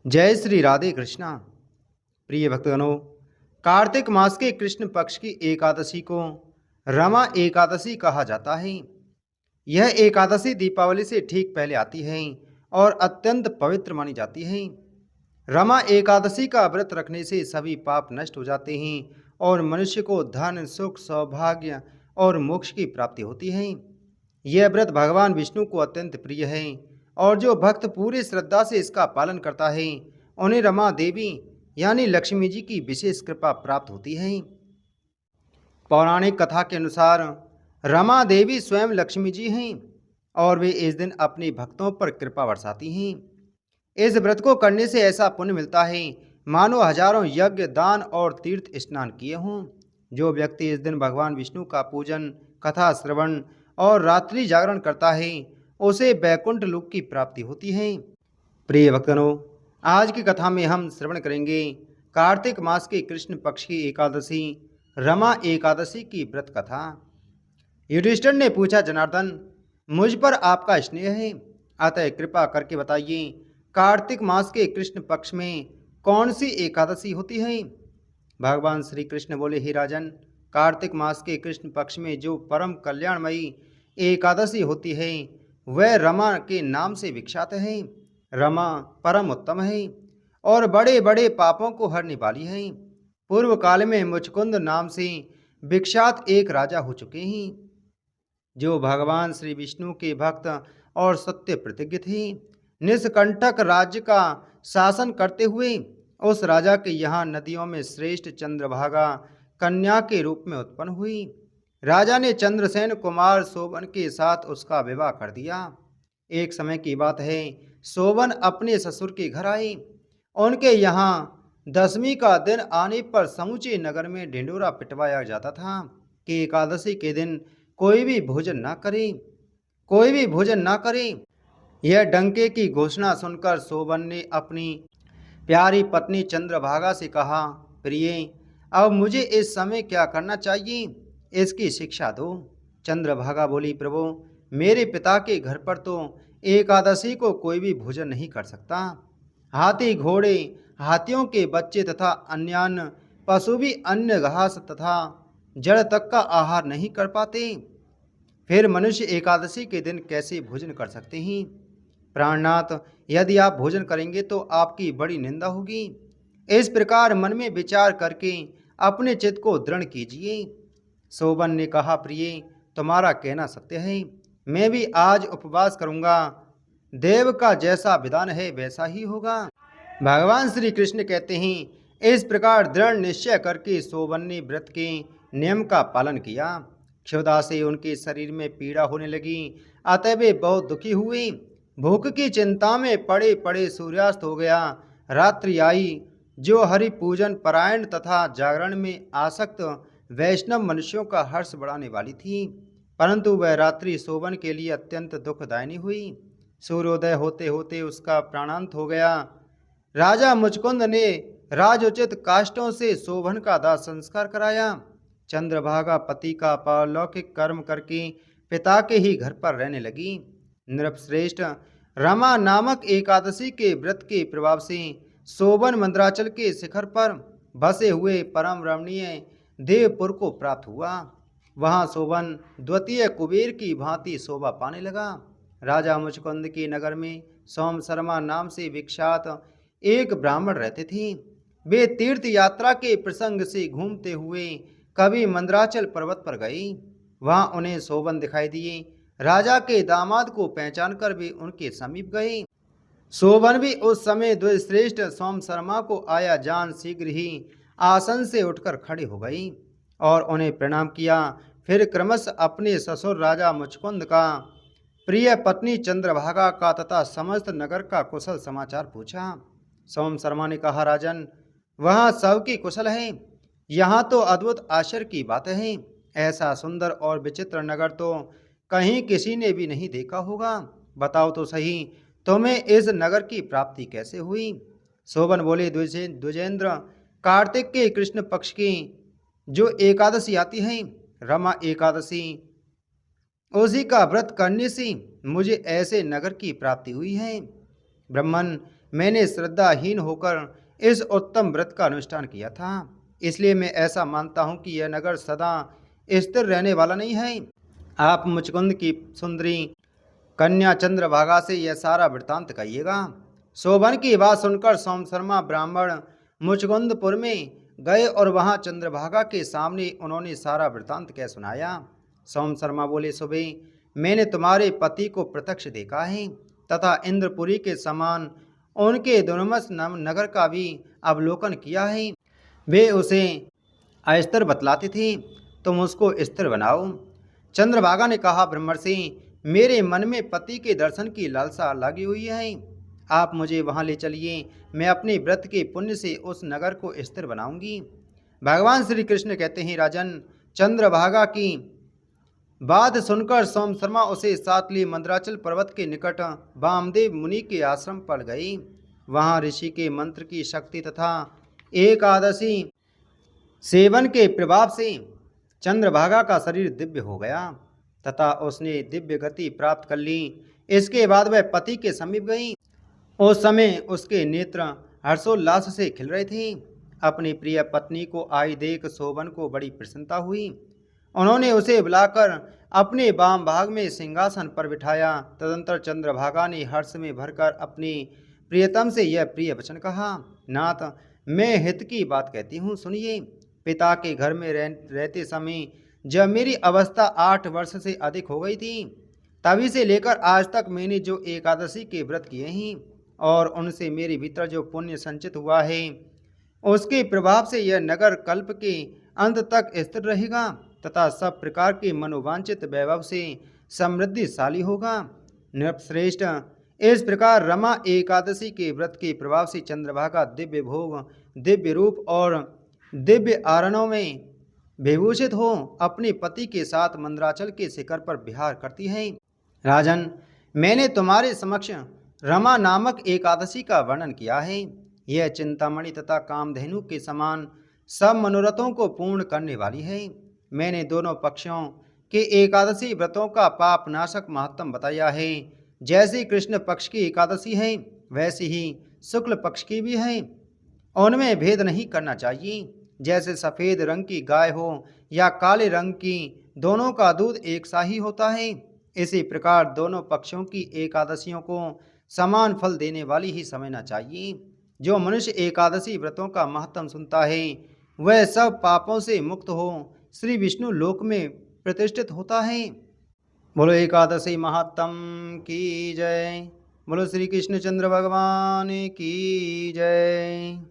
जय श्री राधे कृष्णा। प्रिय भक्तगणों, कार्तिक मास के कृष्ण पक्ष की एकादशी को रमा एकादशी कहा जाता है। यह एकादशी दीपावली से ठीक पहले आती है और अत्यंत पवित्र मानी जाती है। रमा एकादशी का व्रत रखने से सभी पाप नष्ट हो जाते हैं और मनुष्य को धन, सुख, सौभाग्य और मोक्ष की प्राप्ति होती है। यह व्रत भगवान विष्णु को अत्यंत प्रिय है और जो भक्त पूरी श्रद्धा से इसका पालन करता है उन्हें रमा देवी यानी लक्ष्मी जी की विशेष कृपा प्राप्त होती है। पौराणिक कथा के अनुसार रमा देवी स्वयं लक्ष्मी जी हैं और वे इस दिन अपने भक्तों पर कृपा बरसाती हैं। इस व्रत को करने से ऐसा पुण्य मिलता है मानो हजारों यज्ञ, दान और तीर्थ स्नान किए हों। जो व्यक्ति इस दिन भगवान विष्णु का पूजन, कथा श्रवण और रात्रि जागरण करता है उसे बैकुंठ लोक की प्राप्ति होती है। प्रिय भक्तों, आज की कथा में हम श्रवण करेंगे कार्तिक मास के कृष्ण पक्ष की एकादशी रमा एकादशी की व्रत कथा। युधिष्ठिर ने पूछा, जनार्दन, मुझ पर आपका स्नेह है, अतः कृपा करके बताइए कार्तिक मास के कृष्ण पक्ष में कौन सी एकादशी होती है। भगवान श्री कृष्ण बोले, हे राजन, कार्तिक मास के कृष्ण पक्ष में जो परम कल्याणमयी एकादशी होती है वह रमा के नाम से विख्यात है। रमा परम उत्तम है और बड़े बड़े पापों को हरने वाली है। पूर्व काल में मुचकुंद नाम से विख्यात एक राजा हो चुके हैं जो भगवान श्री विष्णु के भक्त और सत्य प्रतिज्ञ थे। निष्कंटक राज्य का शासन करते हुए उस राजा के यहाँ नदियों में श्रेष्ठ चंद्रभागा कन्या के रूप में उत्पन्न हुई। राजा ने चंद्रसेन कुमार सोबन के साथ उसका विवाह कर दिया। एक समय की बात है, सोबन अपने ससुर के घर आए। उनके यहाँ दसवीं का दिन आने पर समूचे नगर में ढिंडोरा पिटवाया जाता था कि एकादशी के दिन कोई भी भोजन ना करे, कोई भी भोजन ना करे। यह डंके की घोषणा सुनकर सोबन ने अपनी प्यारी पत्नी चंद्रभागा से कहा, प्रिय, अब मुझे इस समय क्या करना चाहिए, इसकी शिक्षा दो। चंद्रभागा बोली, प्रभु, मेरे पिता के घर पर तो एकादशी को कोई भी भोजन नहीं कर सकता। हाथी, घोड़े, हाथियों के बच्चे तथा अन्य पशु भी अन्य घास तथा जड़ तक का आहार नहीं कर पाते। फिर मनुष्य एकादशी के दिन कैसे भोजन कर सकते हैं। प्राणनाथ, यदि आप भोजन करेंगे तो आपकी बड़ी निंदा होगी। इस प्रकार मन में विचार करके अपने चित्त को दृढ़ कीजिए। सोबन ने कहा, प्रिय, तुम्हारा कहना सत्य है, मैं भी आज उपवास करूंगा। देव का जैसा विधान है वैसा ही होगा। भगवान श्री कृष्ण कहते हैं, इस प्रकार दृढ़ निश्चय करके सोबन ने व्रत के नियम का पालन किया। क्षुधा से उनके शरीर में पीड़ा होने लगी, अतः वे बहुत दुखी हुए। भूख की चिंता में पड़े पड़े सूर्यास्त हो गया। रात्रि आई, जो हरि पूजन परायण तथा जागरण में आसक्त वैष्णव मनुष्यों का हर्ष बढ़ाने वाली थी, परंतु वह रात्रि सोबन के लिए अत्यंत दुखदायिनी हुई। सूर्योदय होते होते उसका प्राणांत हो गया। राजा मुचकुंद ने राजोचित काष्ठों से शोभन का दाह संस्कार कराया। चंद्रभागा पति का पारलौकिक कर्म करके पिता के ही घर पर रहने लगी। नृपश्रेष्ठ, रमा नामक एकादशी के व्रत के प्रभाव से शोभन मंद्राचल के शिखर पर बसे हुए परम रमणीय देवपुर को प्राप्त हुआ। वहां शोभन द्वितीय कुबेर की भांति शोभा पाने लगा। राजा मुचकुंद के नगर में सोम शर्मा नाम से विख्यात एक ब्राह्मण रहते थे। वे तीर्थ यात्रा के प्रसंग से घूमते हुए कभी मंदराचल पर्वत पर गए। वहां उन्हें शोभन दिखाई दिए। राजा के दामाद को पहचान कर वे उनके समीप गए। शोभन भी उस समय द्विश्रेष्ठ सोम शर्मा को आया जान शीघ्र ही आसन से उठकर खड़े हो गई और उन्हें प्रणाम किया। फिर क्रमशः अपने ससुर राजा मुचकुंद का, प्रिय पत्नी चंद्रभागा का तथा समस्त नगर का कुशल समाचार पूछा। सोम शर्मा ने कहा, राजन, वहाँ सबकी कुशल है। यहाँ तो अद्भुत आश्चर्य की बात है। ऐसा सुंदर और विचित्र नगर तो कहीं किसी ने भी नहीं देखा होगा। बताओ तो सही, तुम्हें इस नगर की प्राप्ति कैसे हुई। शोभन बोले, द्विजेंद्र, कार्तिक के कृष्ण पक्ष की जो एकादशी आती है, रमा एकादशी, उसी का व्रत करने से मुझे ऐसे नगर की प्राप्ति हुई है। ब्राह्मण, मैंने श्रद्धाहीन होकर इस उत्तम व्रत का अनुष्ठान किया था। इसलिए मैं ऐसा मानता हूँ कि यह नगर सदा स्थिर रहने वाला नहीं है। आप मुचकुंद की सुंदरी कन्या चंद्रभागा से यह सारा वृत्तांत कहिएगा। शोभन की बात सुनकर सोम शर्मा ब्राह्मण मुचकुंदपुर में गए और वहां चंद्रभागा के सामने उन्होंने सारा वृत्तांत कह सुनाया। सोम शर्मा बोले, सुबह मैंने तुम्हारे पति को प्रत्यक्ष देखा है तथा इंद्रपुरी के समान उनके दुर्मस नगर का भी अवलोकन किया है। वे उसे अस्थिर बतलाते थे, तुम उसको स्थिर बनाओ। चंद्रभागा ने कहा, ब्रह्मर्षि, मेरे मन में पति के दर्शन की लालसा लगी हुई है। आप मुझे वहां ले चलिए, मैं अपने व्रत के पुण्य से उस नगर को स्थिर बनाऊंगी। भगवान श्री कृष्ण कहते हैं, राजन, चंद्रभागा की बात सुनकर सोम शर्मा उसे सातली मंदराचल पर्वत के निकट वामदेव मुनि के आश्रम पर गई। वहां ऋषि के मंत्र की शक्ति तथा एकादशी सेवन के प्रभाव से चंद्रभागा का शरीर दिव्य हो गया तथा उसने दिव्य गति प्राप्त कर ली। इसके बाद वह पति के समीप गई। उस समय उसके नेत्र हर्षोल्लास से खिल रहे थे। अपनी प्रिय पत्नी को आई देख शोभन को बड़ी प्रसन्नता हुई। उन्होंने उसे बुलाकर अपने वाम भाग में सिंहासन पर बिठाया। तदंतर चंद्रभागा ने हर्ष में भरकर अपनी प्रियतम से यह प्रिय वचन कहा, नाथ, मैं हित की बात कहती हूँ, सुनिए। पिता के घर में रहते समय जब मेरी अवस्था 8 वर्ष से अधिक हो गई थी, तभी से लेकर आज तक मैंने जो एकादशी के व्रत किए हैं और उनसे मेरे भीतर जो पुण्य संचित हुआ है, उसके प्रभाव से यह नगर कल्प के अंत तक स्थिर रहेगा तथा सब प्रकार के मनोवांछित वैभव से समृद्धिशाली होगा। नृपश्रेष्ठ, इस प्रकार रमा एकादशी के व्रत के प्रभाव से चंद्रभागा दिव्य भोग, दिव्य रूप और दिव्य आरणों में विभूषित हो अपने पति के साथ मंदराचल के शिखर पर विहार करती है। राजन, मैंने तुम्हारे समक्ष रमा नामक एकादशी का वर्णन किया है। यह चिंतामणि तथा कामधेनु के समान सब मनोरथों को पूर्ण करने वाली है। मैंने दोनों पक्षों के एकादशी व्रतों का पाप नाशक महत्तम बताया है। जैसी कृष्ण पक्ष की एकादशी है, वैसी ही शुक्ल पक्ष की भी है। उनमें भेद नहीं करना चाहिए। जैसे सफ़ेद रंग की गाय हो या काले रंग की, दोनों का दूध एक सा ही होता है। इसी प्रकार दोनों पक्षों की एकादशियों को समान फल देने वाली ही समझना चाहिए। जो मनुष्य एकादशी व्रतों का महत्तम सुनता है, वह सब पापों से मुक्त हो श्री विष्णु लोक में प्रतिष्ठित होता है। बोलो एकादशी महात्म की जय। बोलो श्री कृष्णचंद्र भगवान की जय।